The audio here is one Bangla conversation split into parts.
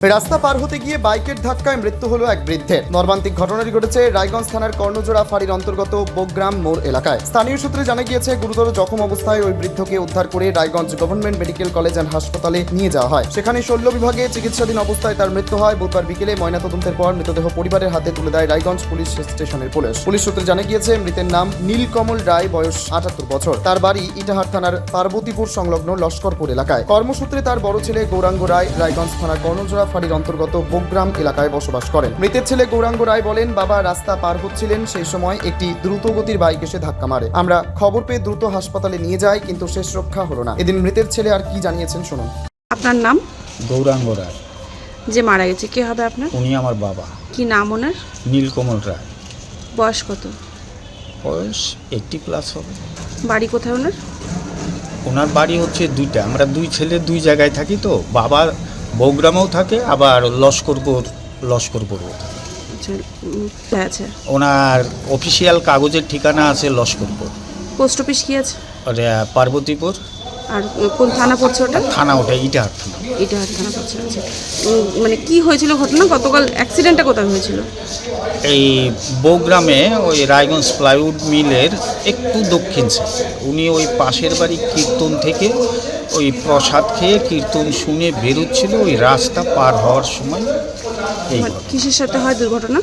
রাস্তা পার হতে গিয়ে বাইকের ধাক্কায় মৃত্যু হলো এক বৃদ্ধের। মর্মান্তিক ঘটনাটি ঘটেছে রায়গঞ্জ থানার কর্ণজোড়া ফাঁড়ির অন্তর্গত বোগ্রাম মোড় এলাকায়। স্থানীয় সূত্রে জানা গিয়েছে, গুরুতর জখম অবস্থায় ওই বৃদ্ধকে উদ্ধার করে Raiganj government medical college and হাসপাতালে নিয়ে যাওয়া হয়। সেখানে শল্য বিভাগে চিকিৎসাধীন অবস্থায় তার মৃত্যু হয়। বুধবার বিকেলে ময়নাতদন্তের পর মৃতদেহ পরিবারের হাতে তুলে দেয় রায়গঞ্জ পুলিশ স্টেশনের পুলিশ। পুলিশ সূত্রে জানা গিয়েছে, মৃতের নাম নীলকমল রায়, বয়স ৭৮ বছর। তার বাড়ি ইটাহার থানার পার্বতীপুর সংলগ্ন লস্করপুর এলাকায়। কর্মসূত্রে তার বড় ছেলে গৌরাঙ্গ রায় রায়গঞ্জ থানার কর্ণজোড়া ফাঁড়ির অন্তর্গত বোগ্রাম এলাকায় বসবাস করেন। মৃতের ছেলে গৌরাঙ্গ রায় বলেন, বাবা রাস্তা পার হচ্ছিলেন, সেই সময় একটি দ্রুতগতির বাইক এসে ধাক্কা মারে। আমরা খবর পেয়ে দ্রুত হাসপাতালে নিয়ে যাই, কিন্তু শেষ রক্ষা হলো না। এদিন মৃতের ছেলে আর কি জানিয়েছেন শুনুন। আপনার নাম? গৌরাঙ্গ রায়। যে মারা গেছে কে হবে আপনার? উনি আমার বাবা। কি নাম ওনার? নীলকমল রায়। বয়স কত? বয়স 80+ হবে। বাড়ি কোথায় ওনার? ওনার বাড়ি হচ্ছে দুইটা, আমরা দুই ছেলে দুই জায়গায় থাকি। তো বাবা বৌগ্রামেও থাকে, আবার লস্করপুরও থাকে। আচ্ছা, ওনার অফিসিয়াল কাগজের ঠিকানা আছে লস্করপুর। পোস্ট অফিস কি আছে? পার্বতীপুর। আর কোন থানা পড়ছে ওটা? থানা ওটা ইটাহার থানা। ইটাহার থানা পড়ছে। আচ্ছা, মানে কি হয়েছিল ঘটনা? গতকাল অ্যাক্সিডেন্টটা কোথায় হয়েছিল? এই বৌগ্রামে ওই রায়গঞ্জ প্লাইউড মিলের একটু দক্ষিণ সাইডে। উনি ওই পাশের বাড়ি কীর্তন থেকে ওই প্রসাদ খেয়ে কীর্তন শুনে বেরোচ্ছিল, ওই রাস্তা পার হওয়ার সময় এই কিসের সাথে হয় দুর্ঘটনা?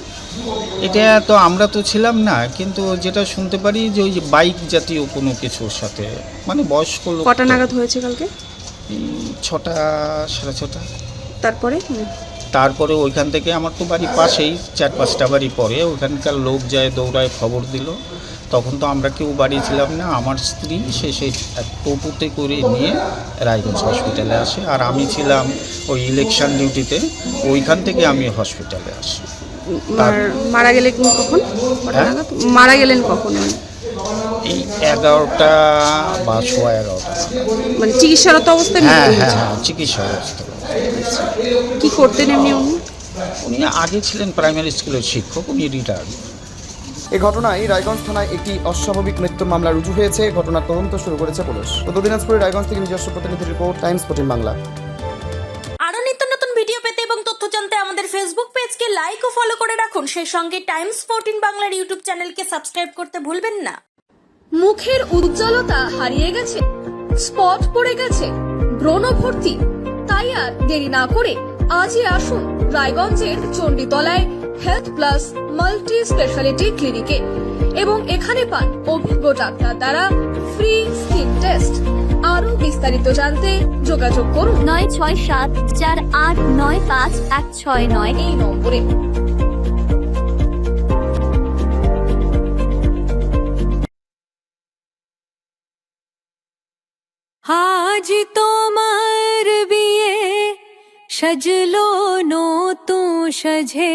এটা তো আমরা তো ছিলাম না, কিন্তু যেটা শুনতে পারি যে ওই যে বাইক জাতীয় কোনো কিছুর সাথে, মানে বয়স্ক লোক। কটা নাগাদ হয়েছে কালকে? 6টা 6:30। তারপরে ওইখান থেকে, আমার তো বাড়ি পাশেই, 4-5টা বাড়ি পরে ওইখানকার লোক যায়, দৌড়ায় খবর দিল। তখন তো আমরা কেউ বাড়ি ছিলাম না। আমার স্ত্রী সেই টোটোতে করে নিয়ে রায়গঞ্জ হসপিটালে আসে, আর আমি ছিলাম ওই ইলেকশন ডিউটিতে। ওইখান থেকে আমি হসপিটালে আসি। মারা গেলেন কখন? মারা গেলেন কখন? এই 11টা বা 11:15। মানে চিকিৎসারত অবস্থায়? হ্যাঁ, চিকিৎসা অবস্থা। কি করতেন এমনি উনি? উনি আগে ছিলেন প্রাইমারি স্কুলের শিক্ষক, উনি রিটায়ার্ড। এই ঘটনায় রায়গঞ্জ থানায় একটি অস্বাভাবিক মৃত্যুর মামলা রুজু হয়েছে। ঘটনার তদন্ত শুরু করেছে পুলিশ। উত্তর দিনাজপুরের রায়গঞ্জ থেকে নিজস্ব প্রতিনিধির রিপোর্ট, টাইমস 14 বাংলা। আরো নিত্য নতুন ভিডিও পেতে এবং তথ্য জানতে আমাদের ফেসবুক পেজকে লাইক ও ফলো করে রাখুন। সেই সঙ্গে টাইমস 14 বাংলার ইউটিউব চ্যানেলকে সাবস্ক্রাইব করতে ভুলবেন না। মুখের উজ্জ্বলতা হারিয়ে গেছে, স্পট পড়ে গেছে, ব্রণ ভর্তি, তাই আর দেরি না করে আজই আসুন রায়গঞ্জের চণ্ডীতলায় হেলথ প্লাস মাল্টি স্পেশালিটি ক্লিনিকে এবং এখানে পান অভিজ্ঞ ডাক্তার দ্বারা ফ্রি স্কিন টেস্ট। আরো বিস্তারিত জানতে যোগাযোগ করুন 9674895169 এই নম্বরে। আজ তোমার বিয়ে সাজলো নতুন সাজে।